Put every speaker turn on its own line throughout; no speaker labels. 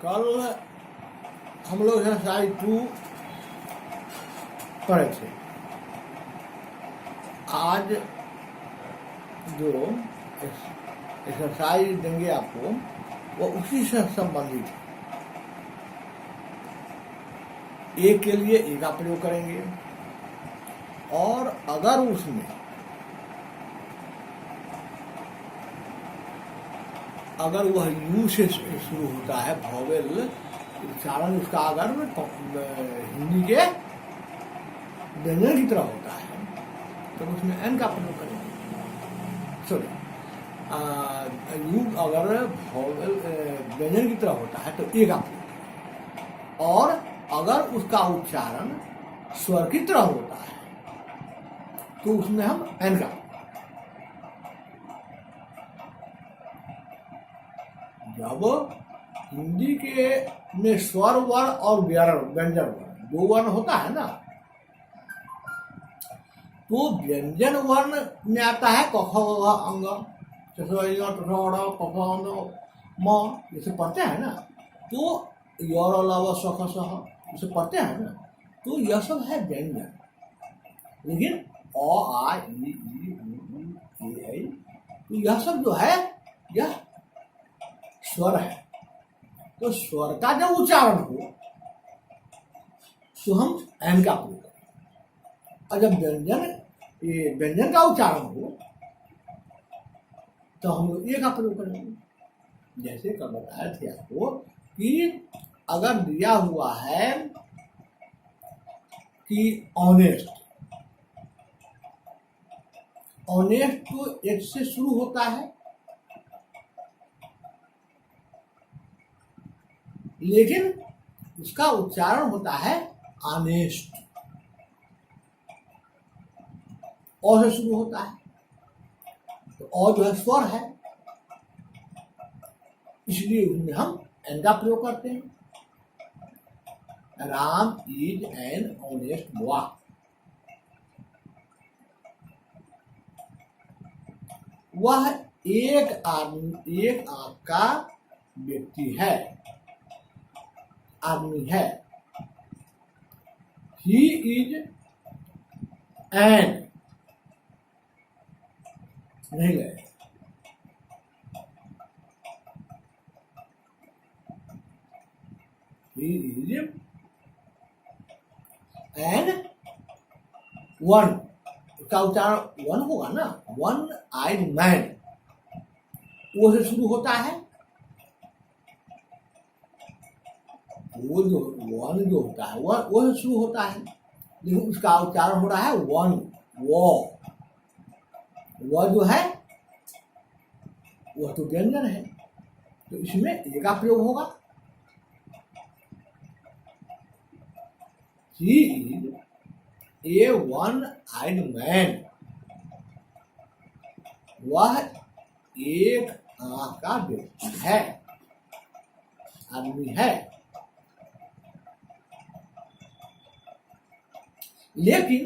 कल हम लोग एक्सरसाइज 2 पढ़े थे। आज जो एक्सरसाइज देंगे आपको वो उसी से संबंधित है। एक के लिए ए का प्रयोग करेंगे और अगर उसमें अगर वह यू से शुरू होता है, वॉवेल उच्चारण उसका अगर हिंदी के व्यंजन की तरह होता है तो उसमें एन का प्रयोग करेंगे। सॉरी, यू अगर वॉवेल व्यंजन की तरह होता है तो ए का प्रयोग करेंगे और अगर उसका उच्चारण स्वर की तरह होता है तो उसमें हम एन का। जब हिंदी के में स्वर वर्ण और व्यंजन वर्ण 2 वर्ण होता है ना, तो व्यंजन वर्ण में आता है क ख ग घ अंग म, जैसे पढ़ते हैं ना, तो यर लव सख सह जैसे पढ़ते हैं ना, तो यह सब है व्यंजन। लेकिन अ आ इ उ ए तो यह सब जो है यह स्वर है। तो स्वर का जब उच्चारण हो तो हम एन का प्रयोग करें, और जब व्यंजन का उच्चारण हो तो हम लोग ए का प्रयोग करेंगे। जैसे कल बताए थे आपको कि अगर दिया हुआ है कि ऑनेस्ट तो एक से शुरू होता है, लेकिन उसका उच्चारण होता है ऑनेस्ट, और से शुरू होता है। तो और जो है स्वर है, इसलिए उसमें हम एन का प्रयोग करते हैं। Ram is an honest boy. वह एक आंख का व्यक्ति है, आदमी है। ही इज एन नहीं गए, ही इज एन वन, उसका उच्चारण वन होगा ना, वन आइड मैन, वो से शुरू होता है। वो जो वन जो होता है वो से शुरू होता है, लेकिन उसका उच्चारण हो रहा है वन। वो जो है वह तो व्यंजन है, तो इसमें ए का प्रयोग होगा। He is a one-eyed man. वह एक आंख का व्यक्ति है, आदमी है। लेकिन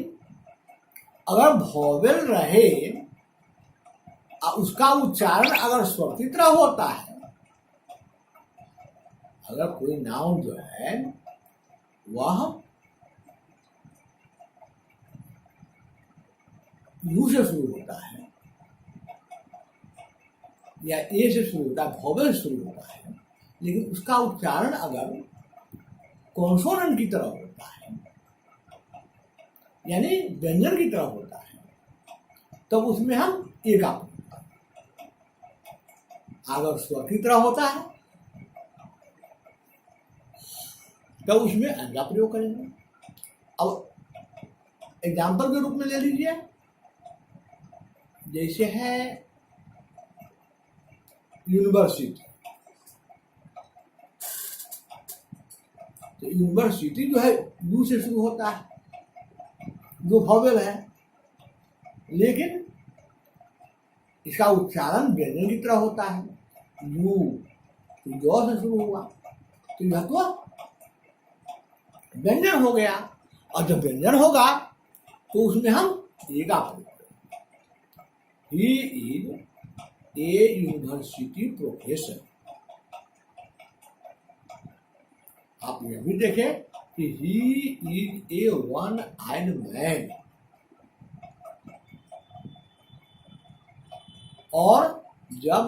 अगर वॉवेल रहे, उसका उच्चारण अगर स्वर की तरह होता है, अगर कोई नाउन जो है वह यू से शुरू होता है या ए से शुरू होता है, वॉवेल से शुरू होता है, लेकिन उसका उच्चारण अगर कॉन्सोनेंट की तरह होता है, यानी व्यंजन की तरह होता है, तब उसमें हम ए का प्रयोग करते हैं। अगर स्वर की तरह होता है तब उसमें एन का प्रयोग करेंगे। अब एग्जाम्पल के रूप में ले लीजिए, जैसे है यूनिवर्सिटी। तो यूनिवर्सिटी जो है यू से शुरू होता है, जो वॉवेल है, लेकिन इसका उच्चारण व्यंजन की तरह होता है। यू तो यौ से शुरू हुआ, तो यह तो व्यंजन हो गया, और जब व्यंजन होगा तो उसमें हम ए का प्रयोग करेंगे। He is a university professor. आप ये भी देखें कि he is a one eyed man, और जब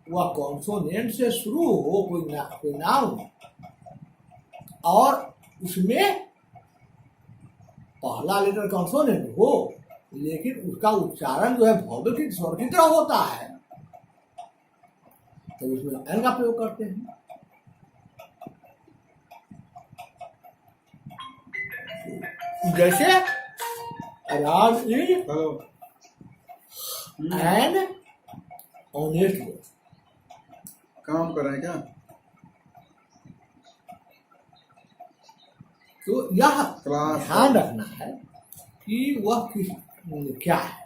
वह कॉन्सोनेंट से शुरू हो कोई नाउन और उसमें पहला लेटर कॉन्सोनेंट हो, लेकिन उसका उच्चारण जो है भव्य की स्वर की तरह होता है, तो उसमें एन का प्रयोग करते हैं। जैसे राज इज एन ऑनेस्ट,
काम कर रहे हैं क्या?
तो यह ध्यान रखना है कि वह क्या है,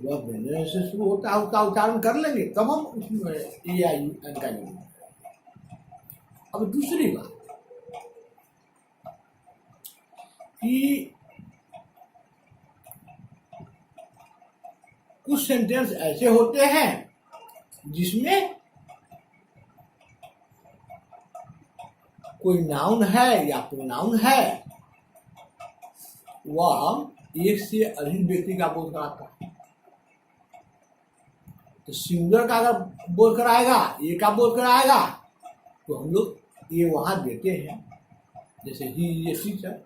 वह व्यंजन से शुरू होता है, उसका उच्चारण कर लेंगे तब हम उसमें ए आई एन का यूज। अब दूसरी बात कि कुछ सेंटेंस ऐसे होते हैं जिसमें कोई नाउन है या प्रोनाउन है, वह हम एक से अधिक व्यक्ति का बोध कराता है। तो सिंगुलर का अगर बोध कराएगा, एक का बोध कराएगा, तो हम लोग ये वहां देते हैं, जैसे ही ये टीचर।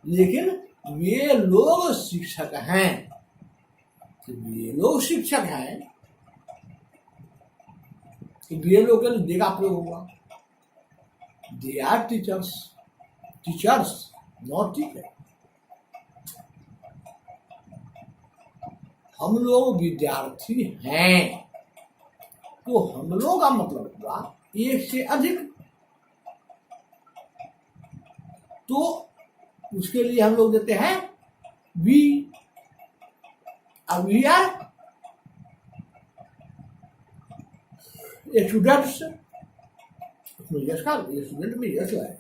लेकिन वे लोग शिक्षक हैं, तो वे लोग शिक्षक हैं, तो वे लोग के लिए देगा प्रयोग होगा। They are teachers, teachers not teacher. हम लोग विद्यार्थी हैं, तो हम लोग का मतलब हुआ एक से अधिक, तो उसके लिए हम लोग देते हैं वी। अब वी आर स्टूडेंट्स, उसमें यश का स्टूडेंट में यश है,